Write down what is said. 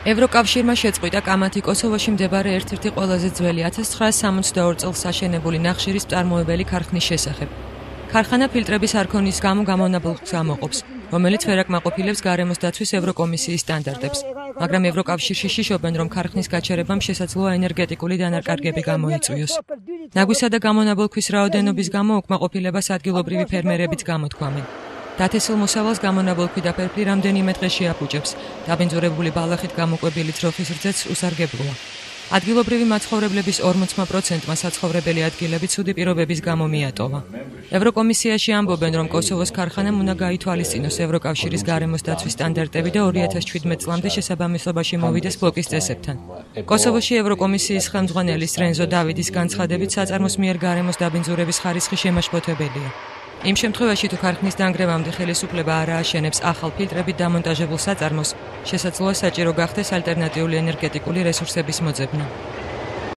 ევროკავშირმა შეწყვიტა კამათი კოსოვოში მდებარე ერთ-ერთი ყველაზე ძველი 1962 წელს აშენებული ნახშირის მწარმოებელი ქარხნის შესახებ. ქარხანა ფილტრების არქონის გამო გამონაბოლქვს ამოყობს, რომელიც ვერ აკმაყოფილებს გარემოს დაცვის ევროკომისიის სტანდარტებს. მაგრამ ევროკავშირში შიშობენ, რომ ქარხნის გაჩერებამ შესაძლოა ენერგეტიკული დანაკარგები გამოიწვიოს. ნაგვისა და გამონაბოლქვის რაოდენობის გამო უკმაყოფილებას ადგილობრივი ფერმერებიც გამოთქვამენ. დათესილ მოსავალს გამონაბოლქვი და ფერფლი რამდენიმე დღეში აფუჭებს. დაბინძურებული ბალახით გამოკვებილი ძროხის რძეც უსარგებლოა. ადგილობრივი მაცხოვრებლების 40%-მა საცხოვრებელი ადგილები ცუდი პირობების გამო მიატოვა. ევროკომისიაში ამბობენ, რომ კოსოვოს ქარხანამ უნდა გაითვალისწინოს ევროკავშირის გარემოს დაცვის სტანდარტები და 2017 წლამდე შესაბამისობაში მოვიდეს ბლოკის წესებთან. კოსოვოში ევროკომისიის ხელმძღვანელის რენზო დავიდის განცხადებით, საწარმოს მიერ გარემოს დაბინძურების ხარისხი შემაშფოთებელია. იმ შემთხვევაში, თუ ქარხნის დანგრევამდე ხელისუფლება არ ააშენებს ახალ ფილტრებით დამონტაჟებულ საწარმოს, შესაძლოა საჭირო გახდეს ალტერნატიული ენერგეტიკული რესურსების მოძებნა.